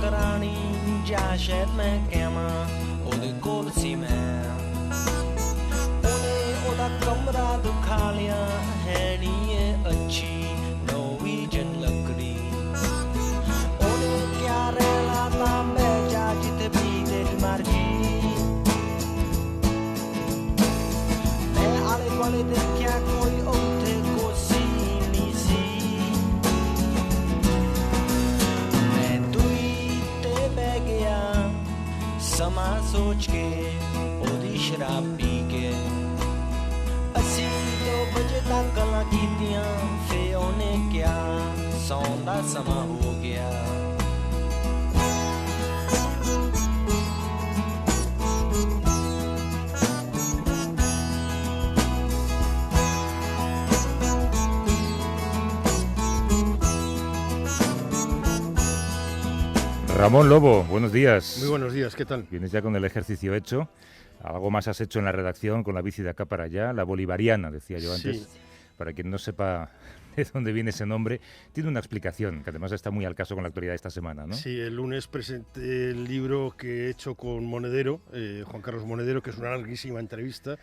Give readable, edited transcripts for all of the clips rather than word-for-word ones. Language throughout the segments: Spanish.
ਕਰਾਣੀ ਜਾਂ ਸ਼ਾਇਦ ਮੈਂ ਕਹਾਂ ਉਹਦੇ ਕੋਲ ਸੀ ਮੈਂ ਉਹਨੇ ਉਹਦਾ ਕਮਰਾ ਦਿਖਾ ਲਿਆ ਹੈ ਨਹੀਂ ਇਹ ਅੱਛੀ ਨੋਰਵੀਜਨ ਲੱਕੜੀ ਉਹਨੇ ਕਿਆ ਰਹਿਲਾ ਤਾਂ ਮੈਂ ਜਾ ਜਿੱਥੇ ਵੀ ਦਿਲ ਮਰਜੀ ਮੈਂ ਆਲੇ ਦੁਆਲੇ ਦੇਖਿਆ ਕੋਈ ਉੱਥੇ ਕੋਸੀ ਨਹੀਂ ਸੀ ਮੈਂ ਦੂਈ ਤੇ ਬਹਿ ਗਿਆ ਸਮਾਂ ਸੋਚ ਕੇ ਉਹਦੀ ਸ਼ਰਾਬ ਪੀ ਕੇ ਅਸੀਂ 2 ਵਜੇ ਤੱਕ ਗੱਲਾਂ ਕੀਤੀਆਂ ਫੇ ਉਹਨੇ ਕਿਹਾ ਸੌਣ ਦਾ ਸਮਾਂ ਹੋ ਗਿਆ Ramón Lobo, buenos días. Muy buenos días, ¿qué tal? Vienes ya con el ejercicio hecho. Algo más has hecho en la redacción con la bici de acá para allá, la bolivariana, decía yo antes. Sí. Para quien no sepa de dónde viene ese nombre, tiene una explicación que además está muy al caso con la actualidad de esta semana, ¿no? Sí, el lunes presenté el libro que he hecho con Monedero, Juan Carlos Monedero, que es una larguísima entrevista.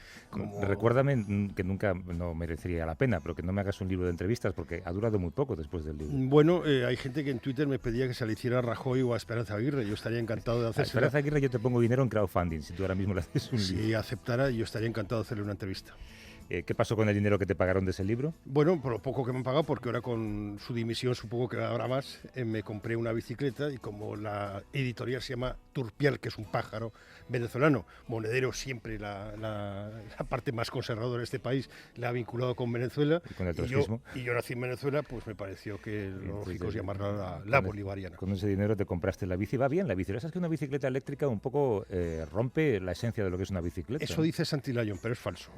Recuérdame que nunca no merecería la pena, pero que no me hagas un libro de entrevistas porque ha durado muy poco después del libro. Bueno, hay gente que en Twitter me pedía que se le hiciera a Rajoy o a Esperanza Aguirre. Yo estaría encantado de hacer. A Esperanza Aguirre yo te pongo dinero en crowdfunding, si tú ahora mismo le haces un libro. Si aceptara, yo estaría encantado de hacerle una entrevista. ¿Qué pasó con el dinero que te pagaron de ese libro? Bueno, por lo poco que me han pagado, porque ahora con su dimisión supongo que habrá más, me compré una bicicleta y como la editorial se llama Turpial, que es un pájaro venezolano, Monedero siempre la parte más conservadora de este país la ha vinculado con Venezuela. Y con el trotskismo. Y yo nací en Venezuela, pues me pareció que lo lógico es llamarla la bolivariana. Con ese dinero te compraste la bici. Va bien la bici. ¿Sabes que una bicicleta eléctrica un poco rompe la esencia de lo que es una bicicleta? Eso dice Santilayón, pero es falso.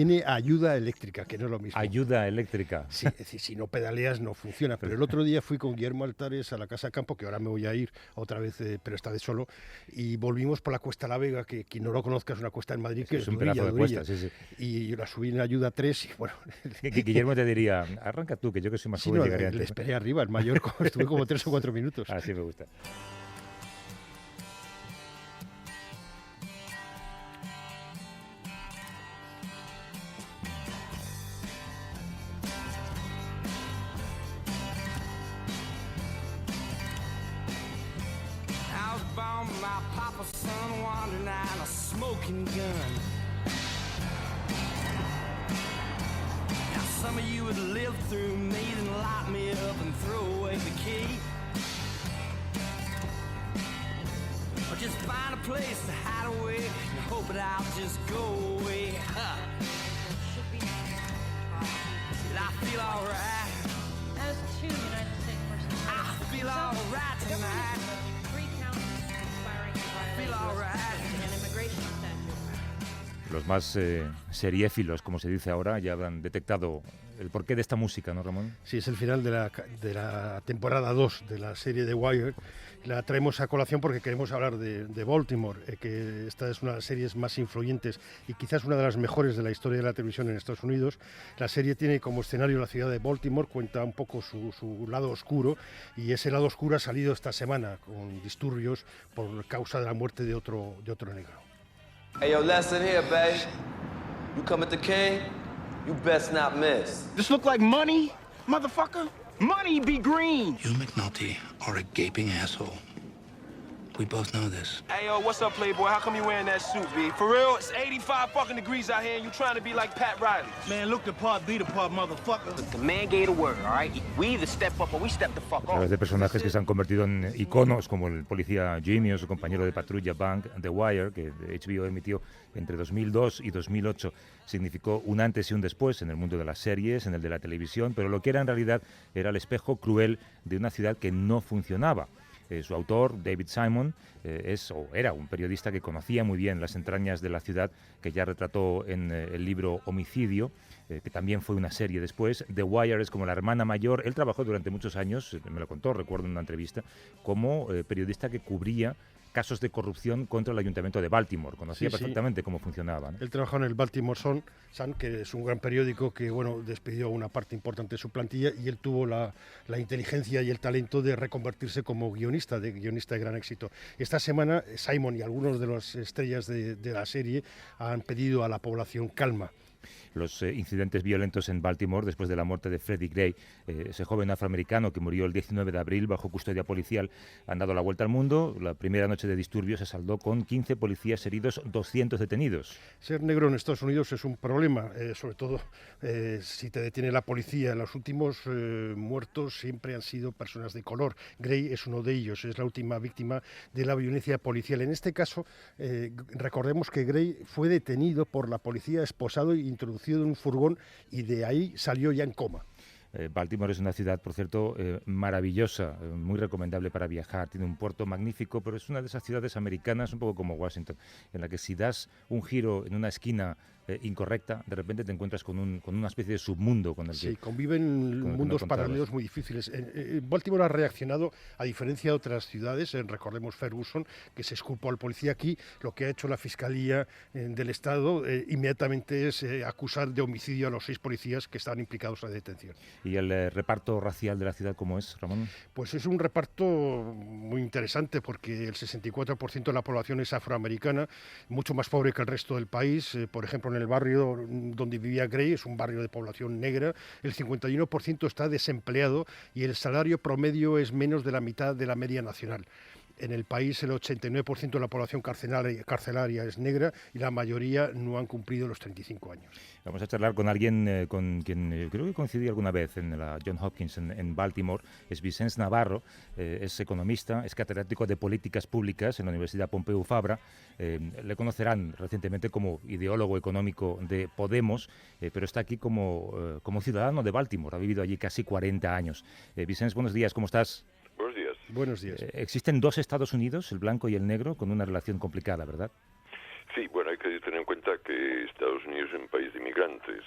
Tiene ayuda eléctrica, que no es lo mismo. Ayuda eléctrica. Sí, es decir, si no pedaleas no funciona. Pero el otro día fui con Guillermo Altares a la Casa Campo, que ahora me voy a ir otra vez, pero esta vez solo, y volvimos por la Cuesta La Vega, que quien no lo conozca es una cuesta en Madrid, que es un pedazo de cuesta, sí, sí. Y yo la subí en ayuda 3 y bueno... Guillermo te diría, arranca tú, que yo que soy más joven llegaré antes. Le esperé arriba, el mayor, estuve como 3 o 4 minutos. Así me gusta. My papa's son wandering out a smoking gun. Now some of you would live through me and lock me up and throw away the key. Or just find a place to hide away and hope that I'll just go away. Did I feel alright? As two United States persons. I feel alright tonight. Los más seriéfilos, como se dice ahora, ya habrán detectado el porqué de esta música, ¿no, Ramón? Sí, es el final de la temporada 2 de la serie The Wire. La traemos a colación porque queremos hablar de Baltimore, que esta es una de las series más influyentes y quizás una de las mejores de la historia de la televisión en Estados Unidos. La serie tiene como escenario la ciudad de Baltimore, cuenta un poco su lado oscuro, y ese lado oscuro ha salido esta semana con disturbios por causa de la muerte de otro negro. Hey, yo, Lester here, babe. You come at the king, you best not miss. This look like money, motherfucker? Money be green. You, McNulty, are a gaping asshole. We both know this. Hey, yo, what's up, Playboy? How come you wearing that suit, B? For real, it's 85 fucking degrees out here and you trying to be like Pat Riley. Man, look the part, be the part, motherfucker. Look, the man gave the word, all right? We either step up or we step the fuck A través off. de personajes que se han convertido en iconos, como el policía Jimmy o su compañero de patrulla Bank, The Wire, que HBO emitió entre 2002 y 2008. Significó un antes y un después en el mundo de las series, en el de la televisión, pero lo que era en realidad era el espejo cruel de una ciudad que no funcionaba. Su autor, David Simon, era un periodista que conocía muy bien las entrañas de la ciudad, que ya retrató en el libro Homicidio, que también fue una serie después. The Wire es como la hermana mayor. Él trabajó durante muchos años, me lo contó, recuerdo en una entrevista, como periodista que cubría casos de corrupción contra el Ayuntamiento de Baltimore. Conocía Sí, sí. perfectamente cómo funcionaba, ¿no? Él trabajó en el Baltimore Sun, que es un gran periódico que despidió una parte importante de su plantilla, y él tuvo la inteligencia y el talento de reconvertirse como guionista de gran éxito. Esta semana Simon y algunos de las estrellas de la serie han pedido a la población calma. Los incidentes violentos en Baltimore después de la muerte de Freddie Gray, ese joven afroamericano que murió el 19 de abril bajo custodia policial, han dado la vuelta al mundo. La primera noche de disturbios se saldó con 15 policías heridos, 200 detenidos. Ser negro en Estados Unidos es un problema, sobre todo si te detiene la policía. Los últimos muertos siempre han sido personas de color. Gray es uno de ellos, es la última víctima de la violencia policial. En este caso, recordemos que Gray fue detenido por la policía, esposado e introducido en un furgón, y de ahí salió ya en coma. Baltimore es una ciudad, por cierto, maravillosa, muy recomendable para viajar. Tiene un puerto magnífico, pero es una de esas ciudades americanas, un poco como Washington, en la que si das un giro en una esquina incorrecta, de repente te encuentras con una especie de submundo con el que... Sí, conviven mundos paralelos muy difíciles. Baltimore ha reaccionado, a diferencia de otras ciudades, recordemos Ferguson, que se exculpó al policía. Aquí lo que ha hecho la Fiscalía del Estado inmediatamente es acusar de homicidio a los 6 policías que estaban implicados en la detención. ¿Y el reparto racial de la ciudad cómo es, Ramón? Pues es un reparto muy interesante, porque el 64% de la población es afroamericana, mucho más pobre que el resto del país. Por ejemplo, en el barrio donde vivía Gray, es un barrio de población negra, el 51% está desempleado y el salario promedio es menos de la mitad de la media nacional. En el país el 89% de la población carcelaria es negra y la mayoría no han cumplido los 35 años. Vamos a charlar con alguien con quien creo que coincidí alguna vez en la John Hopkins en Baltimore. Es Vicens Navarro, es economista, es catedrático de Políticas Públicas en la Universidad Pompeu Fabra. Le conocerán recientemente como ideólogo económico de Podemos, pero está aquí como ciudadano de Baltimore. Ha vivido allí casi 40 años. Vicens, buenos días, ¿cómo estás? Buenos días. Buenos días. Existen 2 Estados Unidos, el blanco y el negro, con una relación complicada, ¿verdad? Sí, bueno, hay que tener en cuenta que Estados Unidos es un país de inmigrantes,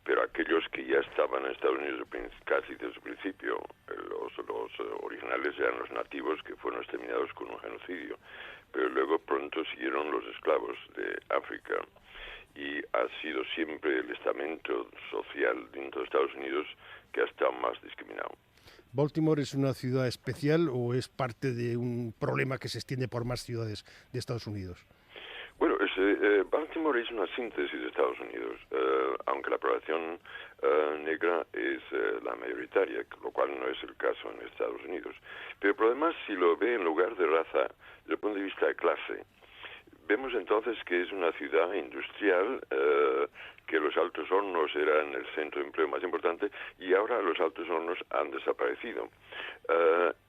pero aquellos que ya estaban en Estados Unidos casi desde su principio, los originales eran los nativos, que fueron exterminados con un genocidio, pero luego pronto siguieron los esclavos de África, y ha sido siempre el estamento social dentro de Estados Unidos que ha estado más discriminado. ¿Baltimore es una ciudad especial o es parte de un problema que se extiende por más ciudades de Estados Unidos? Bueno, Baltimore es una síntesis de Estados Unidos, aunque la población negra es la mayoritaria, lo cual no es el caso en Estados Unidos. Pero el problema, si lo ve en lugar de raza, desde el punto de vista de clase, vemos entonces que es una ciudad industrial, que los altos hornos eran el centro de empleo más importante, y ahora los altos hornos han desaparecido.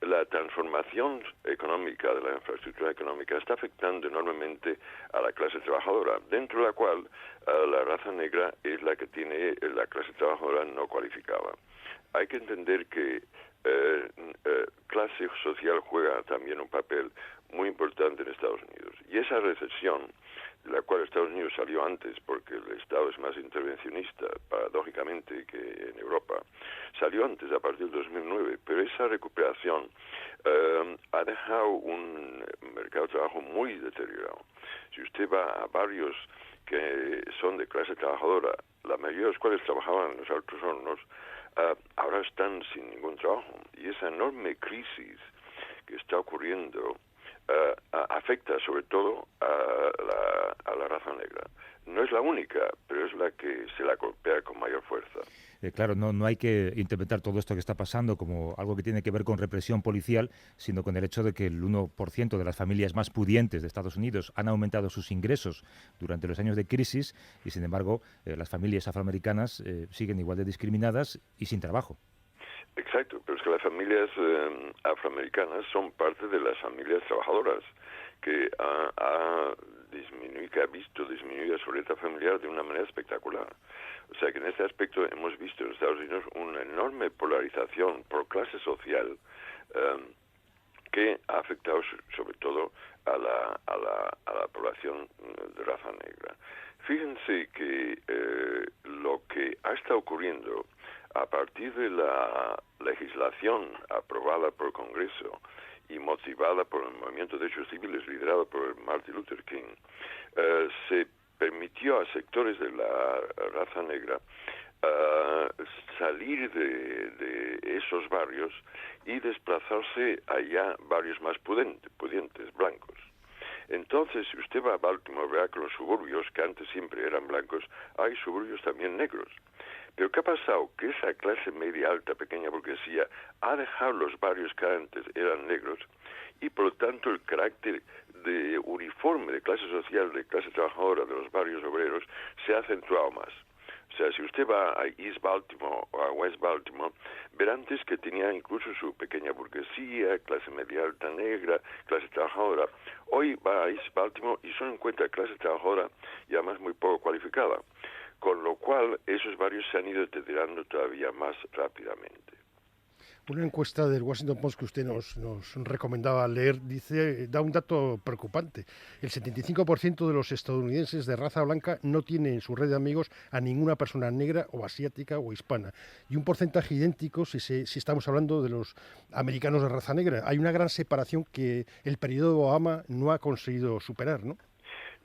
La transformación económica de la infraestructura económica está afectando enormemente a la clase trabajadora, dentro de la cual la raza negra es la que tiene la clase trabajadora no cualificada. Hay que entender que clase social juega también un papel muy importante en Estados Unidos. Y esa recesión, de la cual Estados Unidos salió antes, porque el Estado es más intervencionista, paradójicamente, que en Europa, salió antes, a partir del 2009, pero esa recuperación ha dejado un mercado de trabajo muy deteriorado. Si usted va a barrios que son de clase trabajadora, la mayoría de los cuales trabajaban en los altos hornos, ahora están sin ningún trabajo. Y esa enorme crisis que está ocurriendo afecta sobre todo a la raza negra. No es la única, pero es la que se la golpea con mayor fuerza. Claro, no hay que interpretar todo esto que está pasando como algo que tiene que ver con represión policial, sino con el hecho de que el 1% de las familias más pudientes de Estados Unidos han aumentado sus ingresos durante los años de crisis y, sin embargo, las familias afroamericanas siguen igual de discriminadas y sin trabajo. Exacto, pero es que las familias afroamericanas son parte de las familias trabajadoras, que ha visto disminuir su renta familiar de una manera espectacular. O sea que en este aspecto hemos visto en Estados Unidos una enorme polarización por clase social que ha afectado sobre todo a la población de raza negra. Fíjense que lo que ha estado ocurriendo a partir de la legislación aprobada por el Congreso y motivada por el movimiento de derechos civiles liderado por Martin Luther King, se permitió a sectores de la raza negra salir de esos barrios y desplazarse allá barrios más pudientes, blancos. Entonces, si usted va a Baltimore, verá que los suburbios, que antes siempre eran blancos, hay suburbios también negros. Pero ¿qué ha pasado? Que esa clase media, alta, pequeña burguesía ha dejado los barrios que antes eran negros y por lo tanto el carácter de uniforme de clase social, de clase trabajadora de los barrios obreros se ha acentuado más. O sea, si usted va a East Baltimore o a West Baltimore, verá antes que tenía incluso su pequeña burguesía, clase media alta negra, clase trabajadora. Hoy va a East Baltimore y solo encuentra clase trabajadora y además muy poco cualificada. Con lo cual, esos barrios se han ido deteriorando todavía más rápidamente. Una encuesta del Washington Post que usted nos recomendaba leer da un dato preocupante. El 75% de los estadounidenses de raza blanca no tiene en su red de amigos a ninguna persona negra o asiática o hispana. Y un porcentaje idéntico si estamos hablando de los americanos de raza negra. Hay una gran separación que el periodo Obama no ha conseguido superar, ¿no?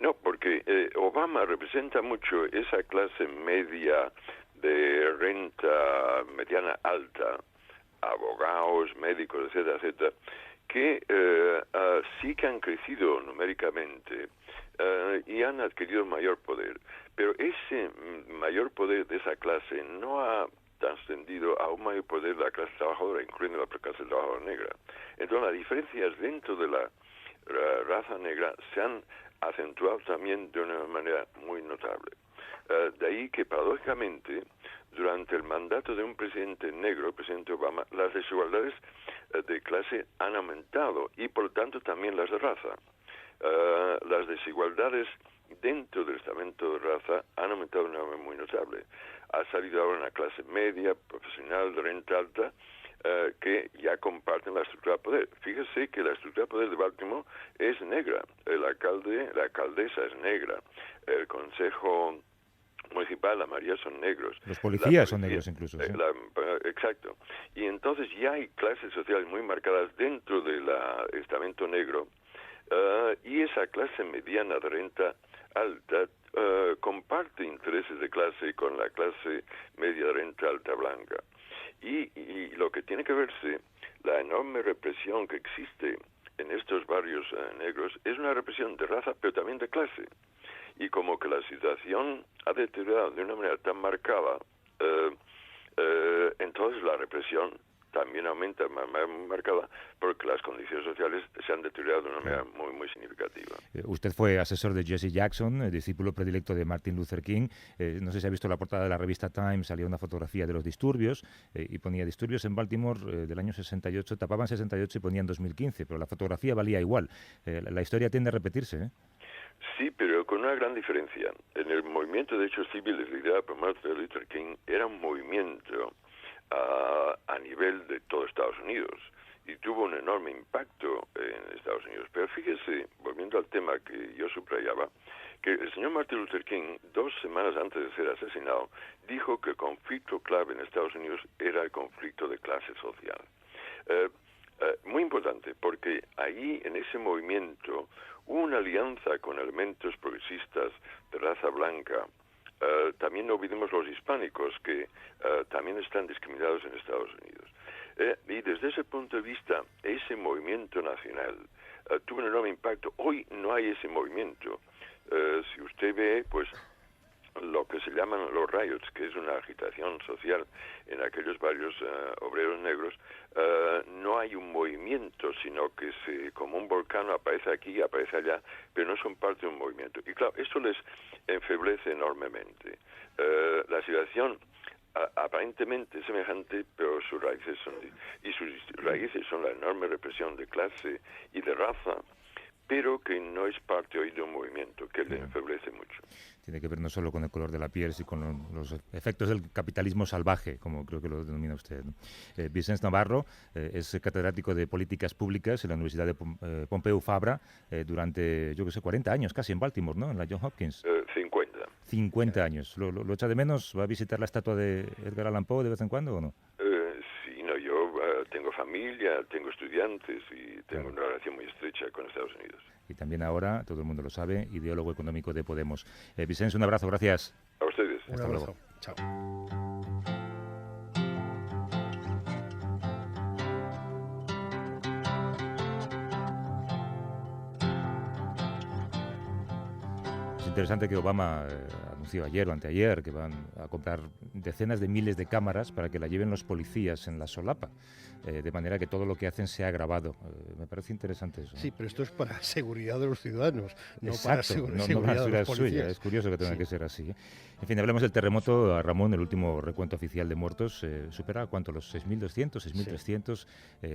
No, porque Obama representa mucho esa clase media de renta mediana alta, abogados, médicos, etcétera, etcétera, que sí que han crecido numéricamente y han adquirido mayor poder. Pero ese mayor poder de esa clase no ha trascendido a un mayor poder de la clase trabajadora, incluyendo la clase trabajadora negra. Entonces, las diferencias dentro de la raza negra se han acentuado también de una manera muy notable. De ahí que, paradójicamente, durante el mandato de un presidente negro, el presidente Obama, las desigualdades de clase han aumentado y, por lo tanto, también las de raza. Las desigualdades dentro del estamento de raza han aumentado de una manera muy notable. Ha salido ahora una clase media, profesional, de renta alta, que ya comparten la estructura de poder. Fíjese que la estructura de poder de Baltimore es negra. El alcalde, la alcaldesa es negra. El consejo municipal, la mayoría son negros. Los policías son negros incluso. ¿Sí? Exacto. Y entonces ya hay clases sociales muy marcadas dentro del estamento negro y esa clase mediana de renta alta comparte intereses de clase con la clase media de renta alta blanca. Y lo que tiene que verse, la enorme represión que existe en estos barrios negros es una represión de raza, pero también de clase. Y como que la situación ha deteriorado de una manera tan marcada, entonces la represión también aumenta de manera muy marcada porque las condiciones sociales se han deteriorado de una manera muy, muy significativa. Usted fue asesor de Jesse Jackson, discípulo predilecto de Martin Luther King. No sé si ha visto la portada de la revista Time, salía una fotografía de los disturbios y ponía disturbios en Baltimore del año 68, tapaban 68 y ponían 2015, pero la fotografía valía igual. La historia tiende a repetirse, ¿eh? Sí, pero con una gran diferencia. En el movimiento de derechos civiles liderado por Martin Luther King era un movimiento a nivel de todo Estados Unidos y tuvo un enorme impacto en Estados Unidos. Pero fíjese, volviendo al tema que yo subrayaba, que el señor Martin Luther King, 2 semanas antes de ser asesinado, dijo que el conflicto clave en Estados Unidos era el conflicto de clase social. Muy importante, porque ahí en ese movimiento hubo una alianza con elementos progresistas de raza blanca. También no olvidemos los hispánicos, que también están discriminados en Estados Unidos. Y desde ese punto de vista, ese movimiento nacional tuvo un enorme impacto. Hoy no hay ese movimiento. Si usted ve, pues, lo que se llaman los riots, que es una agitación social en aquellos barrios obreros negros, no hay un movimiento, sino que como un volcán aparece aquí, aparece allá, pero no son parte de un movimiento. Y claro, esto les enfeblece enormemente. La situación aparentemente semejante, pero sus raíces son la enorme represión de clase y de raza, pero que no es parte hoy de un movimiento, que le enfeblece mucho. Tiene que ver no solo con el color de la piel, sino con los efectos del capitalismo salvaje, como creo que lo denomina usted, ¿no? Vicens Navarro es catedrático de Políticas Públicas en la Universidad de Pompeu Fabra durante, 40 años casi en Baltimore, ¿no? En la Johns Hopkins. 50 años. ¿Lo echa de menos? ¿Va a visitar la estatua de Edgar Allan Poe de vez en cuando o no? Sí, no, yo tengo familia, tengo estudiantes y tengo una relación muy estrecha con Estados Unidos. Y también ahora, todo el mundo lo sabe, ideólogo económico de Podemos. Vicens, un abrazo, gracias. A ustedes. Un abrazo. Chao. Es interesante que Obama anunció ayer o anteayer que van a comprar decenas de miles de cámaras para que la lleven los policías en la solapa, de manera que todo lo que hacen sea grabado. Me parece interesante eso, ¿no? Sí, pero esto es para seguridad de los ciudadanos, no Exacto, para no seguridad para de seguridad los policías. suya. Es curioso que tenga Sí. que ser así, ¿eh? En fin, hablemos del terremoto. A Ramón, el último recuento oficial de muertos supera, ¿cuánto? Los 6.200, 6.300.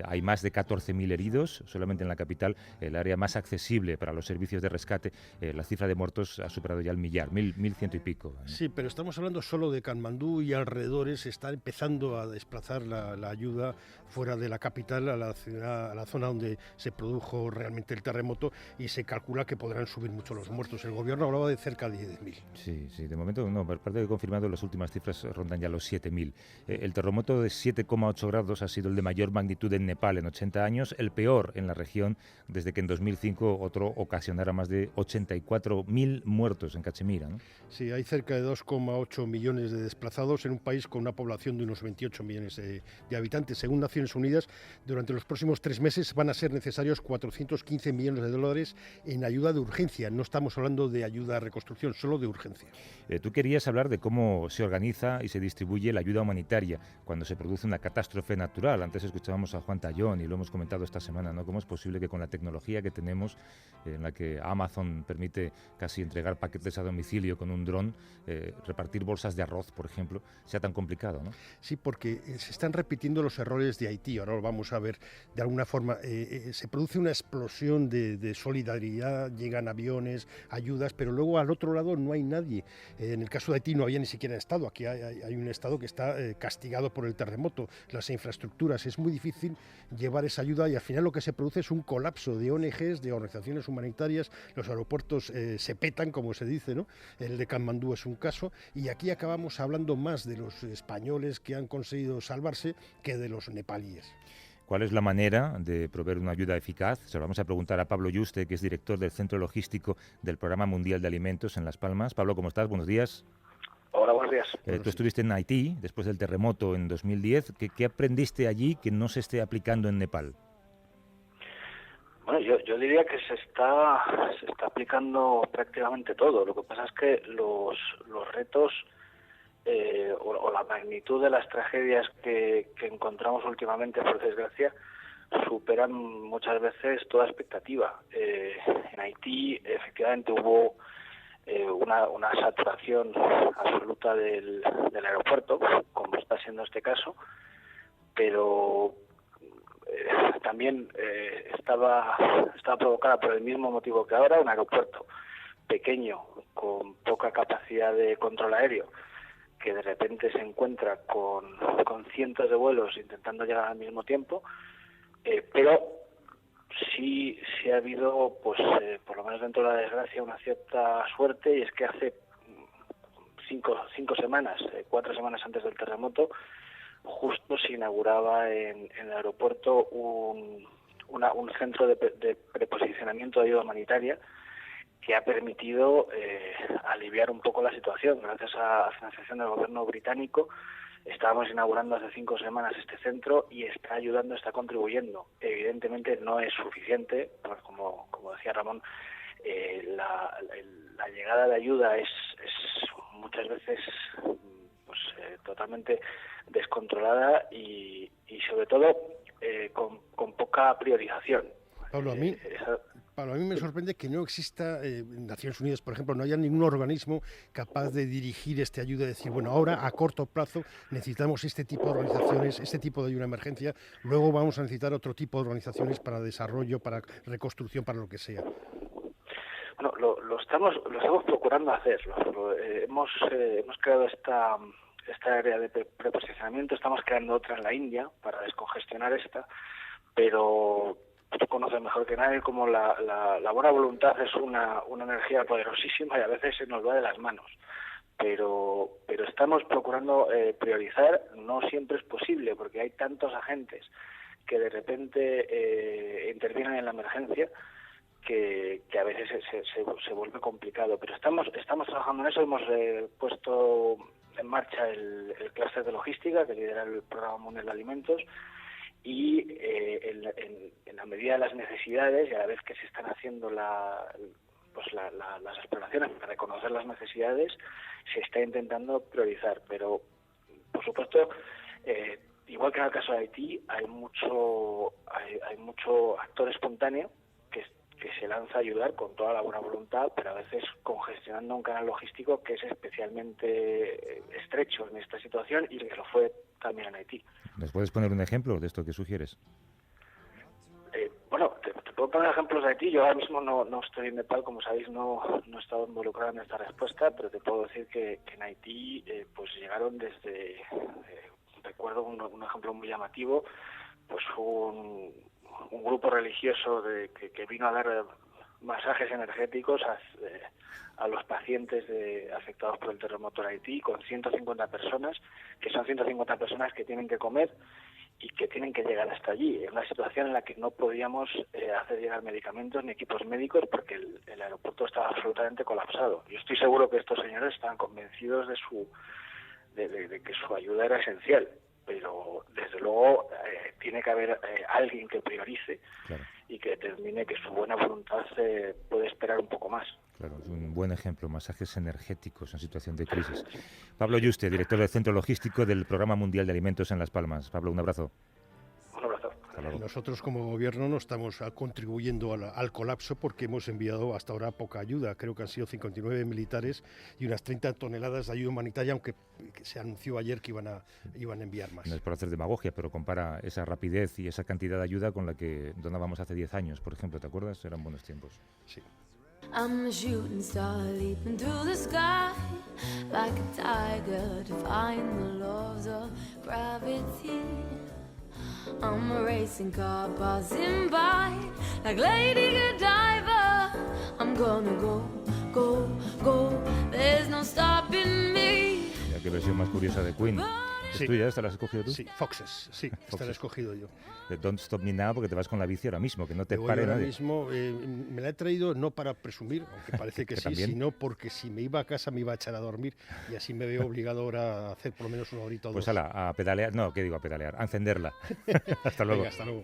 Hay más de 14.000 heridos. Solamente en la capital, el área más accesible para los servicios de rescate, la cifra de muertos ha superado ya el millar, 1.100 y pico, ¿no? Sí, pero estamos hablando solo de Katmandú y alrededores. Está empezando a desplazar la ayuda fuera de la capital, a la ciudad, a la zona donde se produjo realmente el terremoto, y se calcula que podrán subir mucho los muertos. El gobierno hablaba de cerca de 10.000. Sí, de momento no, parece que confirmado las últimas cifras rondan ya los 7.000. El terremoto de 7,8 grados ha sido el de mayor magnitud en Nepal en 80 años, el peor en la región desde que en 2005 otro ocasionara más de 84.000 muertos en Cachemira, ¿no? Sí, hay cerca de 2,8 millones de desplazados en un país con una población de unos 28 millones de habitantes. Según Naciones Unidas, durante los próximos 3 meses van a ser necesarios 415 millones de dólares en ayuda de urgencia. No estamos hablando de ayuda a reconstrucción, solo de urgencia. Tú querías hablar de cómo se organiza y se distribuye la ayuda humanitaria cuando se produce una catástrofe natural. Antes escuchábamos a Juan Tallón y lo hemos comentado esta semana, ¿no? ¿Cómo es posible que con la tecnología que tenemos, en la que Amazon permite casi entregar paquetes a domicilio con un dron, repartir bolsas de arroz, por ejemplo, sea tan complicado, ¿no? Sí, porque se están repitiendo los errores de Haití. Ahora lo vamos a ver de alguna forma. Se produce una explosión de solidaridad, llegan aviones, ayudas, pero luego al otro lado no hay nadie. En el caso de Haití no había ni siquiera Estado. Aquí hay un Estado que está castigado por el terremoto, las infraestructuras. Es muy difícil llevar esa ayuda y al final lo que se produce es un colapso de ONGs, de organizaciones humanitarias. Los aeropuertos se petan, como se dice, ¿no? El de Katmandú es un caso, y aquí acabamos hablando más de los españoles que han conseguido salvarse que de los nepalíes. ¿Cuál es la manera de proveer una ayuda eficaz? Se lo vamos a preguntar a Pablo Yuste, que es director del Centro Logístico del Programa Mundial de Alimentos en Las Palmas. Pablo, ¿cómo estás? Buenos días. Hola, buenos días. Tú estuviste en Haití después del terremoto en 2010. ¿Qué aprendiste allí que no se esté aplicando en Nepal? Bueno, yo diría que se está aplicando prácticamente todo. Lo que pasa es que los retos o la magnitud de las tragedias que encontramos últimamente, por desgracia, superan muchas veces toda expectativa. En Haití, efectivamente, hubo una saturación absoluta del aeropuerto, como está siendo este caso, pero también estaba provocada por el mismo motivo que ahora, un aeropuerto pequeño, con poca capacidad de control aéreo, que de repente se encuentra con cientos de vuelos intentando llegar al mismo tiempo, pero sí ha habido, pues por lo menos dentro de la desgracia, una cierta suerte, y es que hace 4 semanas antes del terremoto, justo se inauguraba en el aeropuerto un centro de preposicionamiento de ayuda humanitaria que ha permitido aliviar un poco la situación. Gracias a la financiación del gobierno británico, estábamos inaugurando hace 5 semanas este centro y está ayudando, está contribuyendo. Evidentemente no es suficiente, pues como decía Ramón, la llegada de ayuda es muchas veces totalmente descontrolada y sobre todo con poca priorización. Pablo, a mí me sorprende que no exista, en Naciones Unidas, por ejemplo, no haya ningún organismo capaz de dirigir esta ayuda y decir, bueno, ahora a corto plazo necesitamos este tipo de organizaciones, este tipo de ayuda de emergencia, luego vamos a necesitar otro tipo de organizaciones para desarrollo, para reconstrucción, para lo que sea. Bueno, lo estamos procurando hacer. Hemos creado esta área de preposicionamiento, estamos creando otra en la India para descongestionar esta, pero tú conoces mejor que nadie cómo la buena voluntad es una energía poderosísima y a veces se nos va de las manos. pero estamos procurando priorizar. No siempre es posible porque hay tantos agentes que de repente intervienen en la emergencia que a veces se vuelve complicado, pero estamos trabajando en eso. Hemos puesto en marcha el clúster de logística que lidera el Programa Mundial de Alimentos, y en la medida de las necesidades y a la vez que se están haciendo las exploraciones para reconocer las necesidades, se está intentando priorizar. Pero por supuesto, igual que en el caso de Haití, hay mucho actor espontáneo que se lanza a ayudar con toda la buena voluntad, pero a veces congestionando un canal logístico que es especialmente estrecho en esta situación, y que lo fue también en Haití. ¿Nos puedes poner un ejemplo de esto que sugieres? Bueno, te puedo poner ejemplos de Haití. Yo ahora mismo no estoy en Nepal, como sabéis, no he estado involucrado en esta respuesta, pero te puedo decir que en Haití pues llegaron desde, recuerdo un ejemplo muy llamativo, pues un grupo religioso que vino a dar masajes energéticos a los pacientes afectados por el terremoto en Haití, con 150 personas, que son 150 personas que tienen que comer y que tienen que llegar hasta allí, en una situación en la que no podíamos hacer llegar medicamentos ni equipos médicos porque el aeropuerto estaba absolutamente colapsado. Yo estoy seguro que estos señores estaban convencidos de que su ayuda era esencial, pero desde luego tiene que haber alguien que priorice, claro, y que determine que su buena voluntad puede esperar un poco más. Claro, es un buen ejemplo, masajes energéticos en situación de crisis. Pablo Yuste, director del Centro Logístico del Programa Mundial de Alimentos en Las Palmas. Pablo, un abrazo. Un abrazo. Nosotros como gobierno no estamos contribuyendo al colapso porque hemos enviado hasta ahora poca ayuda. Creo que han sido 59 militares y unas 30 toneladas de ayuda humanitaria, aunque se anunció ayer que iban a enviar más. No es por hacer demagogia, pero compara esa rapidez y esa cantidad de ayuda con la que donábamos hace 10 años, por ejemplo. ¿Te acuerdas? Eran buenos tiempos. Sí. I'm a shooting star leaping through the sky like a tiger, defying the laws of gravity. I'm a racing car passing by like Lady Godiva. I'm gonna go, go, go, there's no stopping me. Mira qué versión más curiosa de Queen. ¿Es tuya? ¿Esta la has escogido tú? Sí, Foxes, sí, esta la he escogido yo. Don't Stop Me Now, porque te vas con la bici ahora mismo, que no te pare nadie. Ahora mismo me la he traído no para presumir, aunque parece que sí, también, sino porque si me iba a casa me iba a echar a dormir y así me veo obligado ahora a hacer por lo menos una horita o dos. Pues a pedalear, no, ¿qué digo a pedalear? A encenderla. Hasta luego. Venga, hasta luego.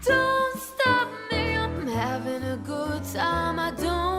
Don't stop me, I'm having a good time, I don't